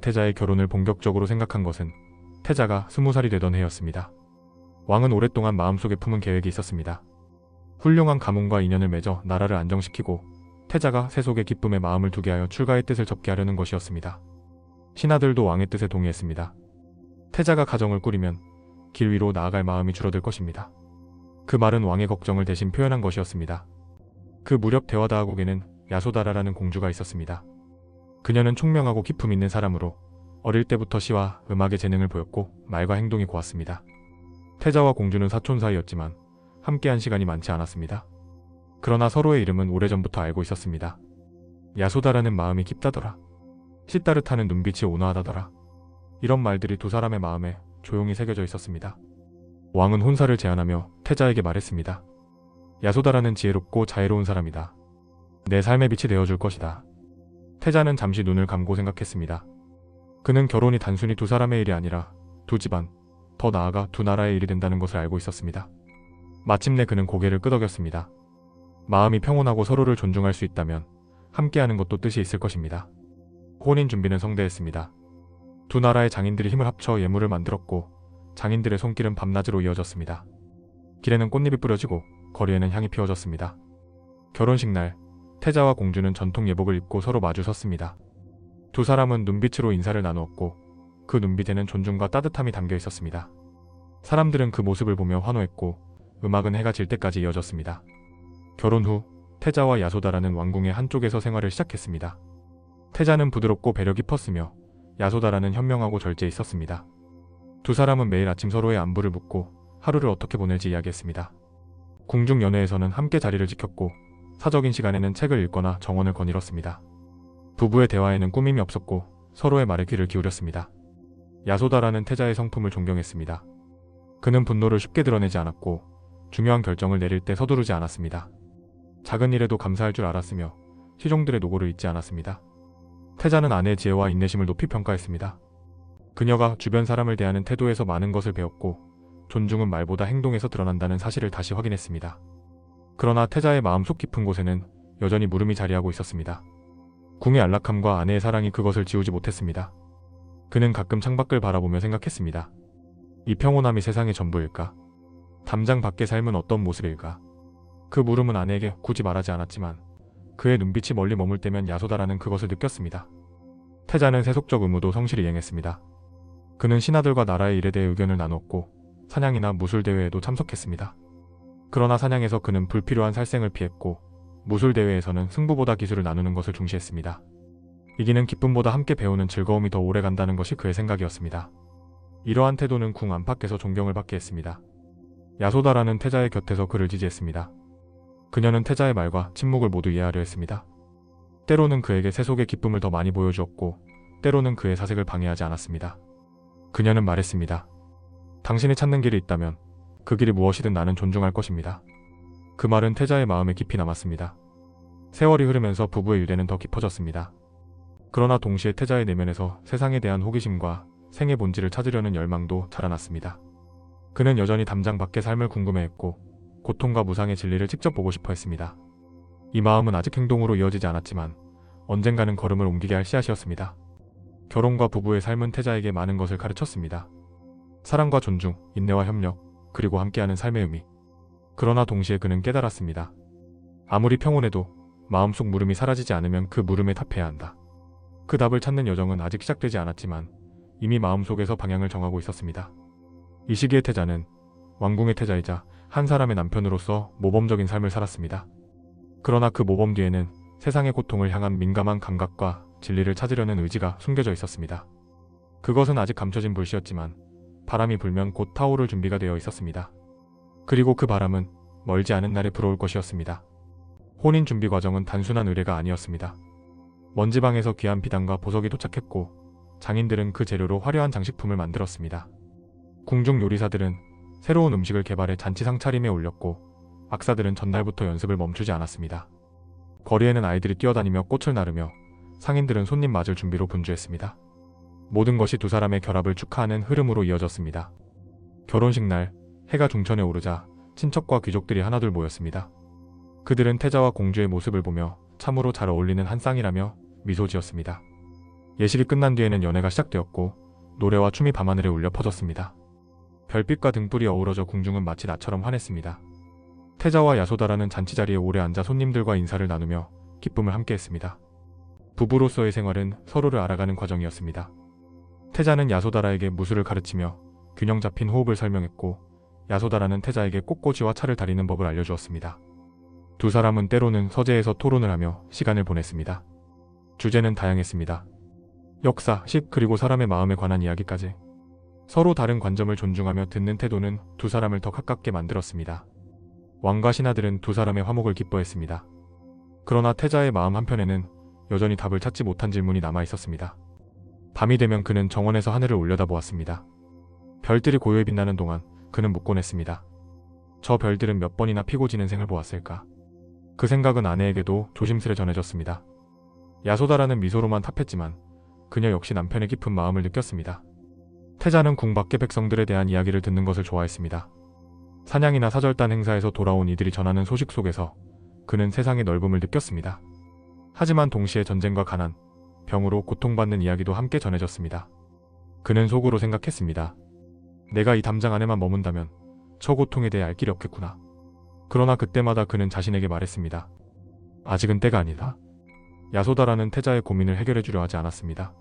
태자의 결혼을 본격적으로 생각한 것은 태자가 20살이 되던 해였습니다. 왕은 오랫동안 마음속에 품은 계획이 있었습니다. 훌륭한 가문과 인연을 맺어 나라를 안정시키고 태자가 세속의 기쁨에 마음을 두게 하여 출가의 뜻을 접게 하려는 것이었습니다. 신하들도 왕의 뜻에 동의했습니다. 태자가 가정을 꾸리면 길 위로 나아갈 마음이 줄어들 것입니다. 그 말은 왕의 걱정을 대신 표현한 것이었습니다. 그 무렵 대화다하국에는 야소다라라는 공주가 있었습니다. 그녀는 총명하고 기품 있는 사람으로 어릴 때부터 시와 음악의 재능을 보였고 말과 행동이 고왔습니다. 태자와 공주는 사촌 사이였지만 함께한 시간이 많지 않았습니다. 그러나 서로의 이름은 오래전부터 알고 있었습니다. 야소다라는 마음이 깊다더라. 시따릇하는 눈빛이 온화하다더라. 이런 말들이 두 사람의 마음에 조용히 새겨져 있었습니다. 왕은 혼사를 제안하며 태자에게 말했습니다. 야소다라는 지혜롭고 자애로운 사람이다. 내 삶의 빛이 되어줄 것이다. 태자는 잠시 눈을 감고 생각했습니다. 그는 결혼이 단순히 두 사람의 일이 아니라 두 집안, 더 나아가 두 나라의 일이 된다는 것을 알고 있었습니다. 마침내 그는 고개를 끄덕였습니다. 마음이 평온하고 서로를 존중할 수 있다면 함께하는 것도 뜻이 있을 것입니다. 혼인 준비는 성대했습니다. 두 나라의 장인들이 힘을 합쳐 예물을 만들었고 장인들의 손길은 밤낮으로 이어졌습니다. 길에는 꽃잎이 뿌려지고 거리에는 향이 피워졌습니다. 결혼식 날 태자와 공주는 전통 예복을 입고 서로 마주 섰습니다. 두 사람은 눈빛으로 인사를 나누었고 그 눈빛에는 존중과 따뜻함이 담겨 있었습니다. 사람들은 그 모습을 보며 환호했고 음악은 해가 질 때까지 이어졌습니다. 결혼 후 태자와 야소다라는 왕궁의 한쪽에서 생활을 시작했습니다. 태자는 부드럽고 배려 깊었으며 야소다라는 현명하고 절제 있었습니다. 두 사람은 매일 아침 서로의 안부를 묻고 하루를 어떻게 보낼지 이야기했습니다. 궁중 연회에서는 함께 자리를 지켰고 사적인 시간에는 책을 읽거나 정원을 거닐었습니다. 부부의 대화에는 꾸밈이 없었고 서로의 말에 귀를 기울였습니다. 야소다라는 태자의 성품을 존경했습니다. 그는 분노를 쉽게 드러내지 않았고 중요한 결정을 내릴 때 서두르지 않았습니다. 작은 일에도 감사할 줄 알았으며 시종들의 노고를 잊지 않았습니다. 태자는 아내의 지혜와 인내심을 높이 평가했습니다. 그녀가 주변 사람을 대하는 태도에서 많은 것을 배웠고 존중은 말보다 행동에서 드러난다는 사실을 다시 확인했습니다. 그러나 태자의 마음속 깊은 곳에는 여전히 물음이 자리하고 있었습니다. 궁의 안락함과 아내의 사랑이 그것을 지우지 못했습니다. 그는 가끔 창밖을 바라보며 생각했습니다. 이 평온함이 세상의 전부일까? 담장 밖의 삶은 어떤 모습일까? 그 물음은 아내에게 굳이 말하지 않았지만 그의 눈빛이 멀리 머물 때면 야소다라는 그것을 느꼈습니다. 태자는 세속적 의무도 성실히 이행했습니다. 그는 신하들과 나라의 일에 대해 의견을 나눴고 사냥이나 무술대회에도 참석했습니다. 그러나 사냥에서 그는 불필요한 살생을 피했고 무술대회에서는 승부보다 기술을 나누는 것을 중시했습니다. 이기는 기쁨보다 함께 배우는 즐거움이 더 오래 간다는 것이 그의 생각이었습니다. 이러한 태도는 궁 안팎에서 존경을 받게 했습니다. 야소다라는 태자의 곁에서 그를 지지했습니다. 그녀는 태자의 말과 침묵을 모두 이해하려 했습니다. 때로는 그에게 세속의 기쁨을 더 많이 보여주었고 때로는 그의 사색을 방해하지 않았습니다. 그녀는 말했습니다. 당신이 찾는 길이 있다면 그 길이 무엇이든 나는 존중할 것입니다. 그 말은 태자의 마음에 깊이 남았습니다. 세월이 흐르면서 부부의 유대는 더 깊어졌습니다. 그러나 동시에 태자의 내면에서 세상에 대한 호기심과 생의 본질을 찾으려는 열망도 자라났습니다. 그는 여전히 담장 밖의 삶을 궁금해했고 고통과 무상의 진리를 직접 보고 싶어 했습니다. 이 마음은 아직 행동으로 이어지지 않았지만 언젠가는 걸음을 옮기게 할 씨앗이었습니다. 결혼과 부부의 삶은 태자에게 많은 것을 가르쳤습니다. 사랑과 존중, 인내와 협력, 그리고 함께하는 삶의 의미. 그러나 동시에 그는 깨달았습니다. 아무리 평온해도 마음속 물음이 사라지지 않으면 그 물음에 답해야 한다. 그 답을 찾는 여정은 아직 시작되지 않았지만 이미 마음속에서 방향을 정하고 있었습니다. 이 시기의 태자는 왕궁의 태자이자 한 사람의 남편으로서 모범적인 삶을 살았습니다. 그러나 그 모범 뒤에는 세상의 고통을 향한 민감한 감각과 진리를 찾으려는 의지가 숨겨져 있었습니다. 그것은 아직 감춰진 불씨였지만 바람이 불면 곧 타오를 준비가 되어 있었습니다. 그리고 그 바람은 멀지 않은 날에 불어올 것이었습니다. 혼인 준비 과정은 단순한 의례가 아니었습니다. 먼지방에서 귀한 비단과 보석이 도착했고 장인들은 그 재료로 화려한 장식품을 만들었습니다. 궁중 요리사들은 새로운 음식을 개발해 잔치상 차림에 올렸고 악사들은 전날부터 연습을 멈추지 않았습니다. 거리에는 아이들이 뛰어다니며 꽃을 나르며 상인들은 손님 맞을 준비로 분주했습니다. 모든 것이 두 사람의 결합을 축하하는 흐름으로 이어졌습니다. 결혼식 날 해가 중천에 오르자 친척과 귀족들이 하나둘 모였습니다. 그들은 태자와 공주의 모습을 보며 참으로 잘 어울리는 한 쌍이라며 미소 지었습니다. 예식이 끝난 뒤에는 연회가 시작되었고 노래와 춤이 밤하늘에 울려 퍼졌습니다. 별빛과 등불이 어우러져 궁중은 마치 나처럼 환했습니다. 태자와 야소다라는 잔치자리에 오래 앉아 손님들과 인사를 나누며 기쁨을 함께했습니다. 부부로서의 생활은 서로를 알아가는 과정이었습니다. 태자는 야소다라에게 무술을 가르치며 균형 잡힌 호흡을 설명했고 야소다라는 태자에게 꽃꽂이와 차를 다리는 법을 알려주었습니다. 두 사람은 때로는 서재에서 토론을 하며 시간을 보냈습니다. 주제는 다양했습니다. 역사, 식, 그리고 사람의 마음에 관한 이야기까지. 서로 다른 관점을 존중하며 듣는 태도는 두 사람을 더 가깝게 만들었습니다. 왕과 신하들은 두 사람의 화목을 기뻐했습니다. 그러나 태자의 마음 한편에는 여전히 답을 찾지 못한 질문이 남아 있었습니다. 밤이 되면 그는 정원에서 하늘을 올려다보았습니다. 별들이 고요히 빛나는 동안 그는 묻곤 했습니다. 저 별들은 몇 번이나 피고 지는 생을 보았을까? 그 생각은 아내에게도 조심스레 전해졌습니다. 야소다라는 미소로만 답했지만 그녀 역시 남편의 깊은 마음을 느꼈습니다. 태자는 궁 밖의 백성들에 대한 이야기를 듣는 것을 좋아했습니다. 사냥이나 사절단 행사에서 돌아온 이들이 전하는 소식 속에서 그는 세상의 넓음을 느꼈습니다. 하지만 동시에 전쟁과 가난, 병으로 고통받는 이야기도 함께 전해졌습니다. 그는 속으로 생각했습니다. 내가 이 담장 안에만 머문다면 저 고통에 대해 알 길이 없겠구나. 그러나 그때마다 그는 자신에게 말했습니다. 아직은 때가 아니다. 야소다라는 태자의 고민을 해결해주려 하지 않았습니다.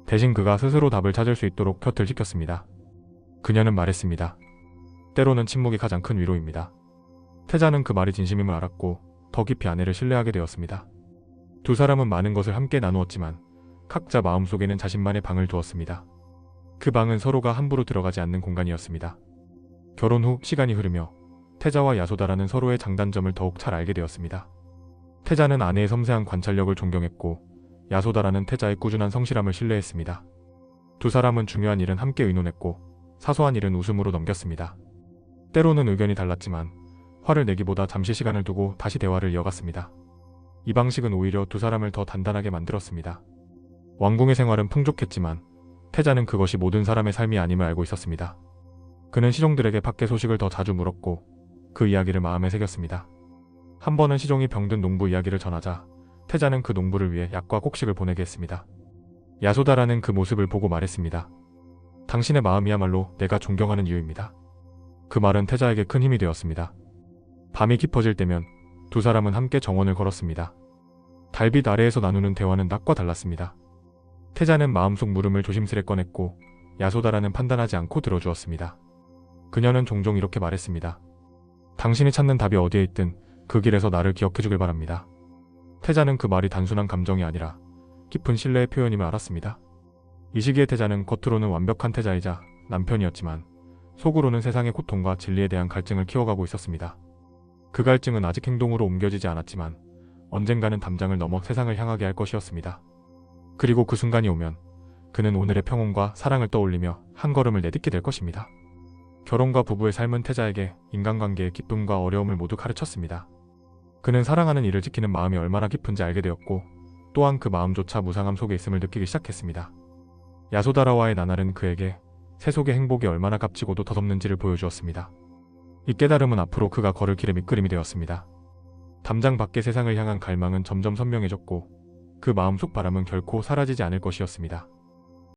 대신 그가 스스로 답을 찾을 수 있도록 곁을 지켰습니다. 그녀는 말했습니다. 때로는 침묵이 가장 큰 위로입니다. 태자는 그 말이 진심임을 알았고 더 깊이 아내를 신뢰하게 되었습니다. 두 사람은 많은 것을 함께 나누었지만 각자 마음속에는 자신만의 방을 두었습니다. 그 방은 서로가 함부로 들어가지 않는 공간이었습니다. 결혼 후 시간이 흐르며 태자와 야소다라는 서로의 장단점을 더욱 잘 알게 되었습니다. 태자는 아내의 섬세한 관찰력을 존경했고 야소다라는 태자의 꾸준한 성실함을 신뢰했습니다. 두 사람은 중요한 일은 함께 의논했고 사소한 일은 웃음으로 넘겼습니다. 때로는 의견이 달랐지만 화를 내기보다 잠시 시간을 두고 다시 대화를 이어갔습니다. 이 방식은 오히려 두 사람을 더 단단하게 만들었습니다. 왕궁의 생활은 풍족했지만 태자는 그것이 모든 사람의 삶이 아님을 알고 있었습니다. 그는 시종들에게 밖의 소식을 더 자주 물었고 그 이야기를 마음에 새겼습니다. 한 번은 시종이 병든 농부 이야기를 전하자 태자는 그 농부를 위해 약과 곡식을 보내게 했습니다. 야소다라는 그 모습을 보고 말했습니다. 당신의 마음이야말로 내가 존경하는 이유입니다. 그 말은 태자에게 큰 힘이 되었습니다. 밤이 깊어질 때면 두 사람은 함께 정원을 걸었습니다. 달빛 아래에서 나누는 대화는 낮과 달랐습니다. 태자는 마음속 물음을 조심스레 꺼냈고 야소다라는 판단하지 않고 들어주었습니다. 그녀는 종종 이렇게 말했습니다. 당신이 찾는 답이 어디에 있든 그 길에서 나를 기억해주길 바랍니다. 태자는 그 말이 단순한 감정이 아니라 깊은 신뢰의 표현임을 알았습니다. 이 시기에 태자는 겉으로는 완벽한 태자이자 남편이었지만 속으로는 세상의 고통과 진리에 대한 갈증을 키워가고 있었습니다. 그 갈증은 아직 행동으로 옮겨지지 않았지만 언젠가는 담장을 넘어 세상을 향하게 할 것이었습니다. 그리고 그 순간이 오면 그는 오늘의 평온과 사랑을 떠올리며 한 걸음을 내딛게 될 것입니다. 결혼과 부부의 삶은 태자에게 인간관계의 기쁨과 어려움을 모두 가르쳤습니다. 그는 사랑하는 이를 지키는 마음이 얼마나 깊은지 알게 되었고 또한 그 마음조차 무상함 속에 있음을 느끼기 시작했습니다. 야소다라와의 나날은 그에게 세속의 행복이 얼마나 값지고도 덧없는지를 보여주었습니다. 이 깨달음은 앞으로 그가 걸을 길의 밑그림이 되었습니다. 담장 밖의 세상을 향한 갈망은 점점 선명해졌고 그 마음속 바람은 결코 사라지지 않을 것이었습니다.